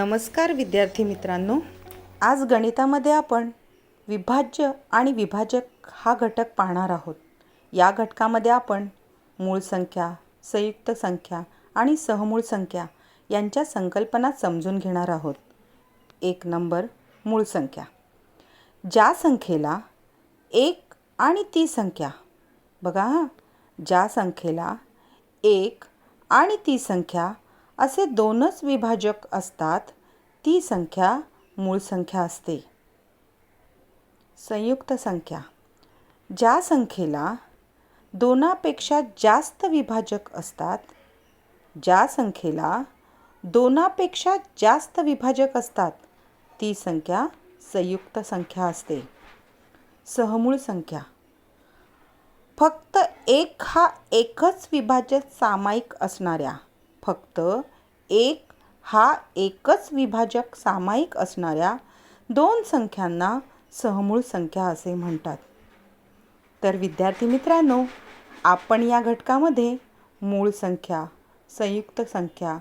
नमस्कार विद्यार्थी मित्रांनो, आज गणितामध्ये आपण विभाज्य आणि विभाजक हा घटक पाहणार आहोत. या घटकामध्ये आपण मूळ संख्या, संयुक्त संख्या आणि सहमूळ संख्या यांच्या संकल्पना समजून घेणार आहोत. 1 नंबर मूळ संख्या. ज्या संख्येला 1 आणि ती संख्या, बघा ज्या संख्येला 1 आणि ती संख्या असे दोनच विभाजक असतात, ती संख्या मूळ संख्या असते. संयुक्त संख्या. ज्या संख्येला दोनापेक्षा जास्त विभाजक असतात, ज्या संख्येला दोनापेक्षा जास्त विभाजक असतात, ती संख्या संयुक्त संख्या असते. सहमूळ संख्या. फक्त एकच विभाजक सामायिक असणाऱ्या, फक्त एकच विभाजक सामायिक असणाऱ्या दोन संख्यांना सहमूळ संख्या असे म्हणतात. तर विद्यार्थी मित्रांनो, आपण या घटकामध्ये मूळ संख्या, संयुक्त संख्या,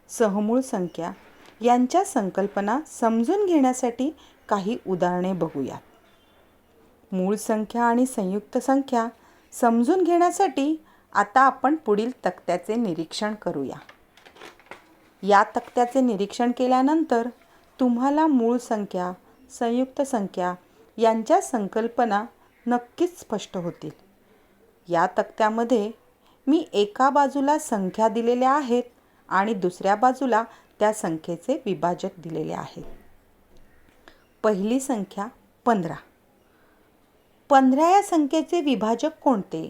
सहमूळ संख्या यांच्या संकल्पना समजून घेण्यासाठी काही उदाहरणे बघूया. मूळ संख्या आणि संयुक्त संख्या समजून घेण्यासाठी आता आपण पुढील तक्त्याचे निरीक्षण करूया. या तक्त्याचे निरीक्षण केल्यानंतर तुम्हाला मूळ संख्या, संयुक्त संख्या यांच्या संकल्पना नक्कीच स्पष्ट होतील. या तक्त्यामध्ये मी एका बाजूला संख्या दिलेल्या आहेत आणि दुसऱ्या बाजूला त्या संख्येचे विभाजक दिलेले आहेत. पहिली संख्या 15. 15 या संख्येचे विभाजक कोणते?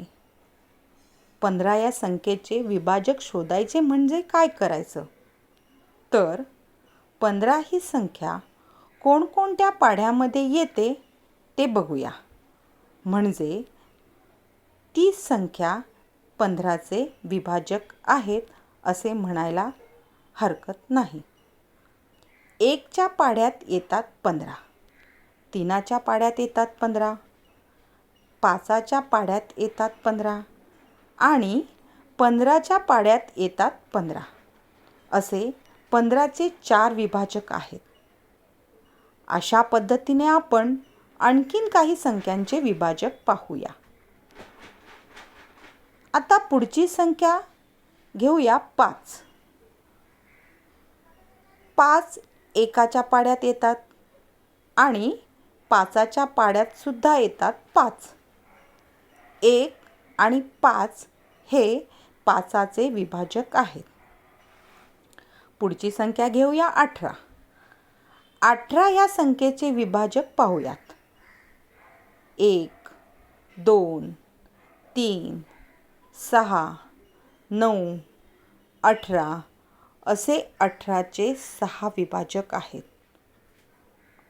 15 या संख्येचे विभाजक शोधायचे म्हणजे काय करायचं? तर 15 ही संख्या कोणकोणत्या पाढ्यामध्ये येते ते बघूया. म्हणजे ती संख्या 15चे विभाजक आहेत असे म्हणायला हरकत नाही. 1च्या पाढ्यात येतात 15, 3च्या पाढ्यात येतात 15, 5च्या पाढ्यात येतात 15 आणि 15च्या पाढ्यात येतात 15. असे 15चे 4 विभाजक आहेत. अशा पद्धतीने आपण आणखीन काही संख्यांचे विभाजक पाहूया. आता पुढची संख्या घेऊया 5. 5 1च्या पाढ्यात येतात आणि 5च्या पाढ्यात सुद्धा येतात 5. 1 आणि 5 हे 5चे विभाजक आहेत. पुढची संख्या घेऊया 18. 18 या संख्येचे विभाजक पाहूयात. 1, 2, 3, 6, 9, 18 असे 18चे 6 विभाजक आहेत.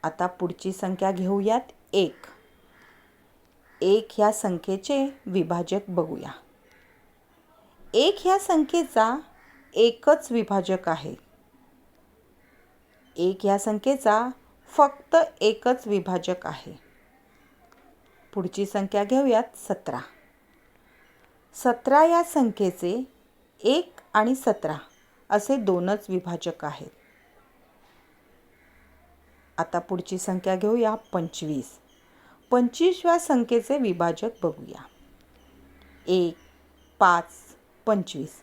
आता पुढची संख्या घेऊयात 1. 1 ह्या संख्येचे विभाजक बघूया. 1 ह्या संख्येचा एकच विभाजक आहे. 1 ह्या संख्येचा फक्त एकच विभाजक आहे. पुढची संख्या घेऊयात 17. 17 या संख्येचे 1 आणि 17 असे दोनच विभाजक आहेत. आता पुढची संख्या घेऊया 25. 25 या संख्येचे विभाजक बघूया. 1, 5, 25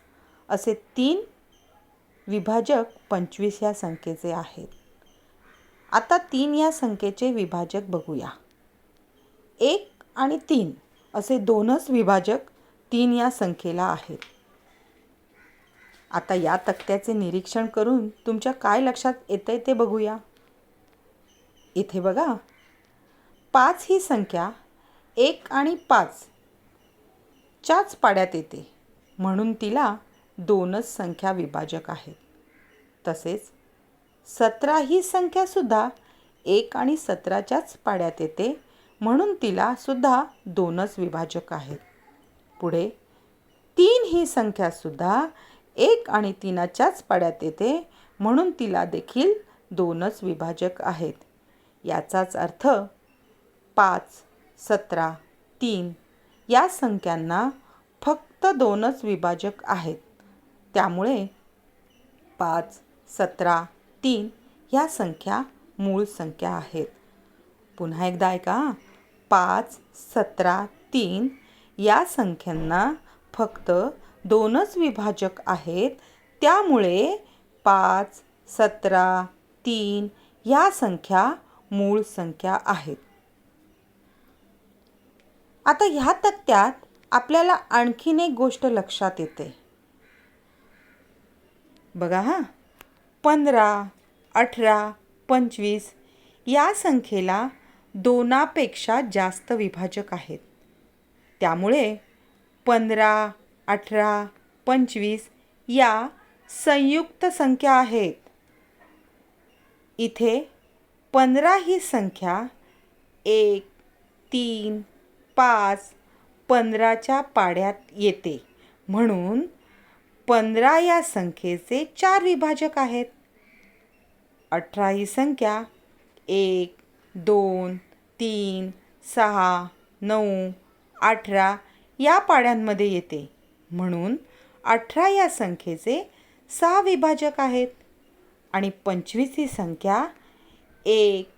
असे 3 विभाजक 25 या संख्येचे आहेत. आता 3 या संख्येचे विभाजक बघूया. 1 आणि 3 असे दोनच विभाजक 3 या संख्येला आहेत. आता या तक्त्याचे निरीक्षण करून तुमच्या काय लक्षात येतंय ते बघूया. इथे बघा, 5 ही संख्या 1 आणि 5 च्याच पाढ्यात येते, म्हणून तिला दोनच संख्या विभाजक आहेत. तसेच 17 ही संख्या सुद्धा 1 आणि 17च्याच पाढ्यात येते, म्हणून तिला सुद्धा दोनच विभाजक आहेत. पुढे 3 ही संख्या सुद्धा 1 आणि 3च्याच पाढ्यात येते, म्हणून तिला देखील दोनच विभाजक आहेत. याचाच अर्थ 5, 17, 3 या संख्यांना फक्त दोनच विभाजक आहेत. त्यामुळे 5, 17, 3 ह्या संख्या मूळ संख्या आहेत. पुन्हा एकदा ऐका. 5, 17, 3 या संख्यांना फक्त 2च विभाजक आहेत. त्यामुळे 5, 17, 3 ह्या संख्या मूळ संख्या आहेत. आता ह्या तक्त्यात आपल्याला आणखीन एक गोष्ट लक्षात येते. बघा 15, 18, 25 या संख्येला 2पेक्षा जास्त विभाजक आहेत. त्यामुळे 15, 18, 25 या संयुक्त संख्या आहेत. इथे 15 ही संख्या 1, 3, 5, 15च्या पाड्यात येते. म्हणून 15 या संख्येचे 4 विभाजक आहेत. 18 ही संख्या 1, 2, 3, 6, 9, 18 या पाड्यांमध्ये येते. म्हणून 18 या संख्येचे 6 विभाजक आहेत. आणि 25 ही संख्या 1,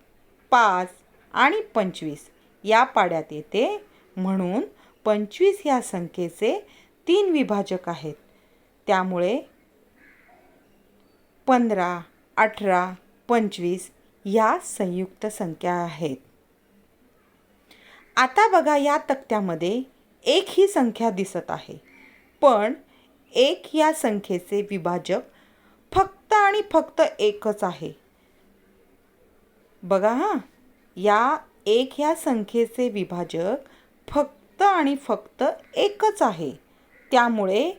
5 आणि 25 या पाड्यात येते. म्हणून 25 ह्या संख्येचे 3 विभाजक आहेत. त्यामुळे 15, 18, 25 ह्या संयुक्त संख्या आहेत. आता बघा या तक्त्यामध्ये 1 ही संख्या दिसत आहे. पण 1 या संख्येचे विभाजक फक्त आणि फक्त एकच आहे. बघा या 1 ह्या संख्येचे विभाजक फक्त आणि फक्त एकच आहे. त्यामुळे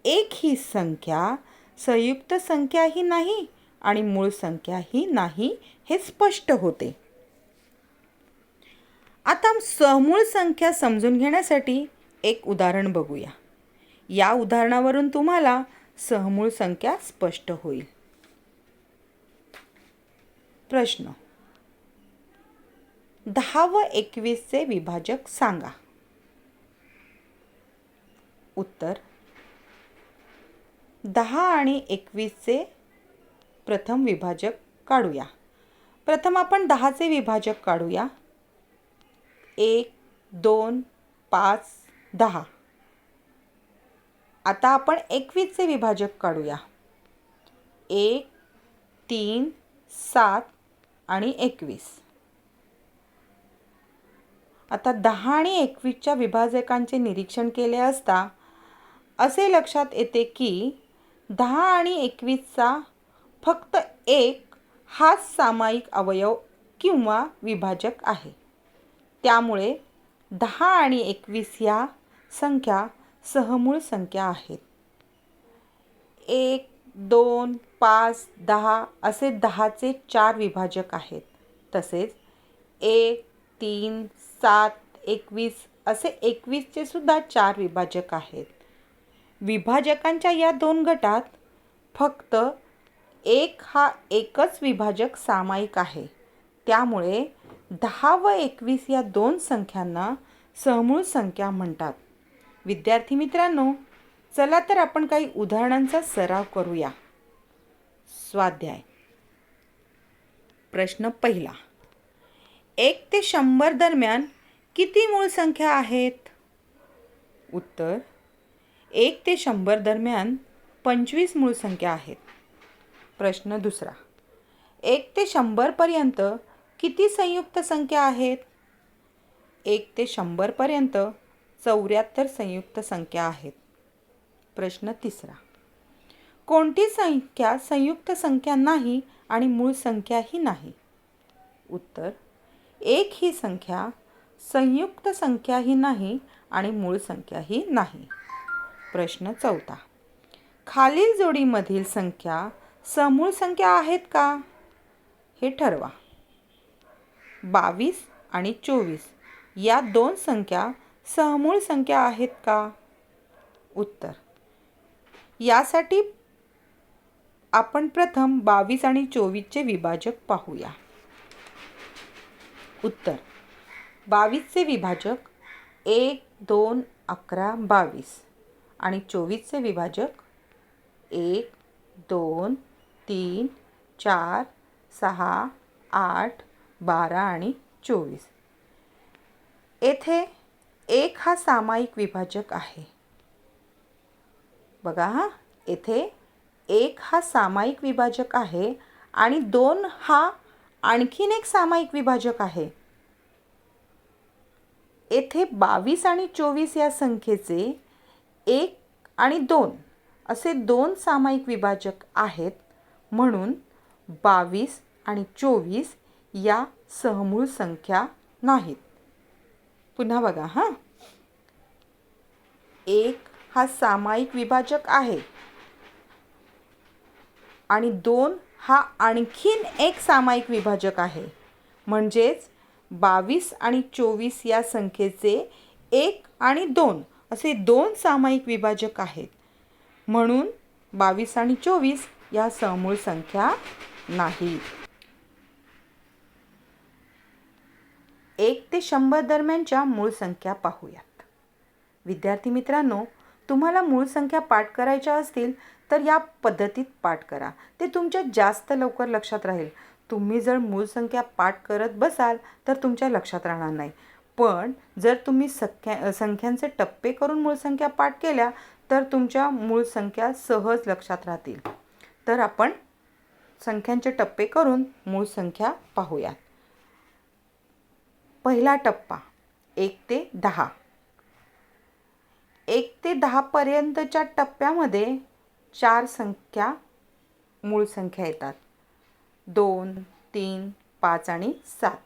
1 ही संख्या संयुक्त संख्याही नाही आणि मूळ संख्याही नाही हे स्पष्ट होते. आता समूळ संख्या समजून घेण्यासाठी एक उदाहरण बघूया. या उदाहरणावरून तुम्हाला समूळ संख्या स्पष्ट होईल. प्रश्न. 10 व 21 चे विभाजक सांगा. उत्तर. 10 आणि 21 चे प्रथम विभाजक काढूया. प्रथम आपण 10 चे विभाजक काढूया. 1, 2, 5, 10. आता आपण 21 चे विभाजक काढूया. 1, 3, 7 आणि 21. आता 10 आणि 21 च्या विभाजकांचे निरीक्षण केले असता असे लक्षात येते की 10 आणि 21 चा फक्त एक हाच सामायिक अवयव किंवा विभाजक आहे. त्यामुळे 10 आणि 21 ह्या संख्या सहमूळ संख्या आहेत. 1, 2, 5, 10 असे 10 चे 4 विभाजक आहेत. तसेच 1, 3, 7, 21 असे 21 चे सुद्धा 4 विभाजक आहेत. विभाजकांच्या या 2 गटात फक्त 1 हा एकच विभाजक सामायिक आहे. त्यामुळे 10 व 21 या 2 संख्यांना समूळ संख्या म्हणतात. विद्यार्थी मित्रांनो, चला तर आपण काही उदाहरणांचा सराव करूया. स्वाध्याय. प्रश्न पहिला. 1 ते 100 दरम्यान किती मूळ संख्या आहेत? उत्तर. 1 ते 100 दरम्यान 25 मूळ संख्या आहेत. प्रश्न दुसरा. 1 ते 100 पर्यंत किती संयुक्त संख्या आहेत? 1 ते 100 पर्यंत 74 संयुक्त संख्या आहेत. प्रश्न तिसरा. कोणती संख्या संयुक्त संख्या नाही आणि मूळ संख्याही नाही? उत्तर. 1 ही संख्या संयुक्त संख्याही नाही आणि मूळ संख्याही नाही. प्रश्न चौथा. खालील जोडीमधील संख्या समूळ संख्या आहेत का? हे ठरवा. 22 आणि 24 या 2 संख्या समूळ संख्या आहेत का? उत्तर. यासाठी आपण प्रथम 22 आणि 24 चे विभाजक पाहूया. उत्तर. 22 चे विभाजक 1, 2, 11, 22 आणि 24 चे विभाजक 1, 2, 3, 4, 6, 8, 12 आणि 24. येथे 1 हा सामायिक विभाजक आहे. बघा हा, येथे 1 हा सामायिक विभाजक आहे आणि 2 हा आणखीन एक सामायिक विभाजक आहे. येथे 22 आणि 24 या संख्येचे 1 आणि 2 असे 2 सामायिक विभाजक आहेत, म्हणून 22 आणि 24 या सहमूळ संख्या नाहीत. पुन्हा बघा हा, 1 हा सामायिक विभाजक आहे आणि 2 हा आणखीन एक सामायिक विभाजक आहे, म्हणजेच 22 आणि 24 या संख्येचे 1 आणि 2 असे 2 सामायिक विभाजक आहेत, म्हणून 22 आणि 24 या समूळ संख्या नाहीत. 1 ते 100 दरम्यानच्या मूळ संख्या पाहूयात. विद्यार्थी मित्रांनो, तुम्हाला मूळ संख्या पाठ करायच्या असतील तर या पद्धतीत पाठ करा. ते तुमच्या जास्त लवकर लक्षात राहील. तुम्ही जर मूळ संख्या पाठ करत बसाल तर तुमच्या लक्षात राहणार नाही. पण जर तुम्ही संख्यांचे टप्पे करून मूळ संख्या पाठ केल्या तर तुमच्या मूळ संख्या सहज लक्षात राहतील. तर आपण संख्यांचे टप्पे करून मूळ संख्या पाहूयात. पहिला टप्पा 1 ते 10. 1 ते 10 पर्यंतच्या टप्प्यामध्ये 4 संख्या मूळ संख्या येतात. 2, 3, 5 आणि 7.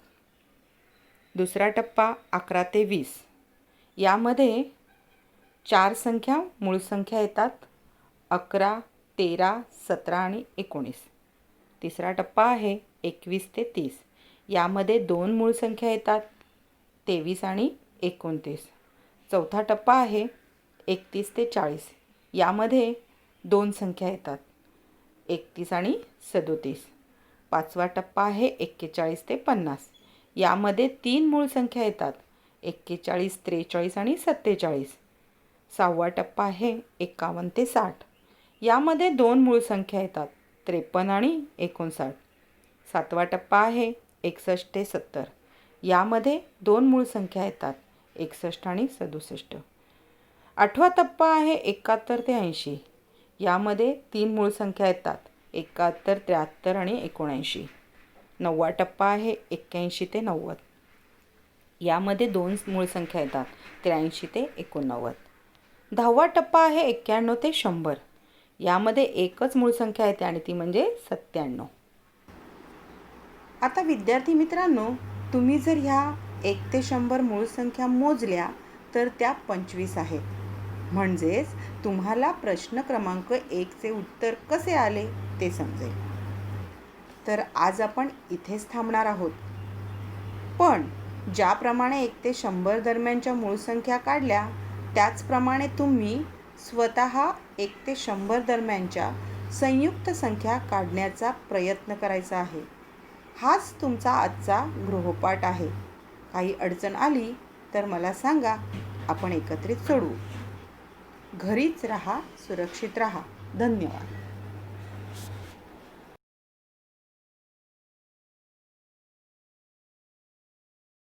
दुसरा टप्पा 11 ते 20. यामध्ये 4 संख्या मूळ संख्या येतात. 11, 13, 17 आणि 19. तिसरा टप्पा आहे 21 ते 30. यामध्ये 2 मूळ संख्या येतात. 23 आणि 29. चौथा टप्पा आहे 31 ते 40. यामध्ये 2 संख्या येतात. 31 आणि 37. पाचवा टप्पा आहे 41 ते 50. यामध्ये 3 मूळ संख्या येतात. 41, 43 आणि 47. सहावा टप्पा आहे 51 ते 60. यामध्ये 2 मूळ संख्या येतात. 53 आणि 59. सातवा टप्पा आहे 61 ते 70. यामध्ये 2 मूळ संख्या येतात. 61 आणि 67. आठवा टप्पा आहे 71 ते 80. यामध्ये 3 मूळ संख्या येतात. 71, 73 आणि 79. नववा टप्पा आहे 81 ते 90. यामध्ये 2 मूळ संख्या येतात. 83 ते 89. दहावा टप्पा आहे 91 ते 100. यामध्ये एकच मूळ संख्या येते आणि ती म्हणजे 97. आता विद्यार्थी मित्रांनो, तुम्ही जर ह्या 1 ते 100 मूळ संख्या मोजल्या तर त्या 25 आहेत. म्हणजेच तुम्हाला प्रश्न क्रमांक 1 चे उत्तर कसे आले ते समजेल. तर आज आपण इथेच थांबणार आहोत. पण ज्याप्रमाणे 1 ते 100 दरम्यानच्या मूळ संख्या काढल्या त्याचप्रमाणे तुम्ही स्वतः 1 ते 100 दरम्यानच्या संयुक्त संख्या काढण्याचा प्रयत्न करायचा आहे. हाच तुमचा आजचा गृहपाठ आहे. काही अडचण आली तर मला सांगा, आपण एकत्रित सोडवू. घरीच राहा, सुरक्षित राहा. धन्यवाद.